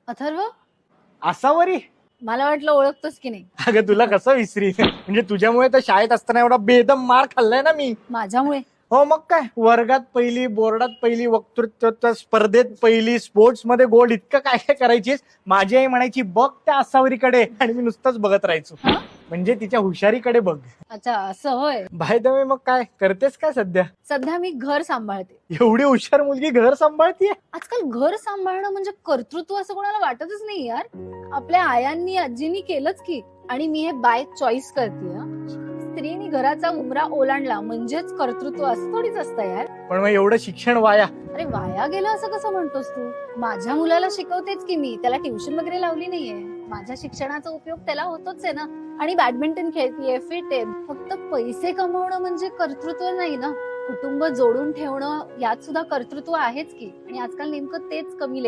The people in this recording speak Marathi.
अथर्व, असावरी. मला वाटलं ओळखतोस की नाही. अगं तुला कसं विसरी, म्हणजे तुझ्यामुळे तर शाळेत असताना एवढा बेदम मार खाल्लाय ना मी. माझ्यामुळे? हो मग काय, वर्गात पहिली, बोर्डात पहिली, वक्तृत्व स्पर्धेत पहिली, स्पोर्ट्स मध्ये गोल्ड, इतकं काय काय करायचीस. माझी आई म्हणायची बघ त्या असावरीकडे, आणि मी नुसतंच बघत राहायचो. हा? म्हणजे तिच्या हुशारीकडे बघ. अच्छा, असं होय. बाय द वे, मग काय करतेस काय सध्या? सध्या मी घर सांभाळते. एवढी हुशार मुलगी घर सांभाळतीये. आजकाल घर सांभाळणं म्हणजे कर्तृत्व असं कोणाला वाटतच नाही यार. आपल्या आयांनी आजीनी केलंच की. आणि मी हे बाय चॉईस करते. स्त्रीनी घराचा उमरा ओलांडला म्हणजेच कर्तृत्व असं थोडीच असतं यार. पण मग एवढं शिक्षण वाया? अरे वाया गेलं असं कसं म्हणतोस तू? माझ्या मुलाला शिकवतेच की मी, त्याला ट्युशन वगैरे लावली नाहीये. माझ्या शिक्षणाचा उपयोग त्याला होतोच आहे ना. आणि बॅडमिंटन खेळतीये, फिट आहे. फक्त पैसे कमवणं म्हणजे कर्तृत्व नाही ना. कुटुंब जोडून ठेवणं यात सुद्धा कर्तृत्व आहेच की. आणि आजकाल नेमकं तेच कमी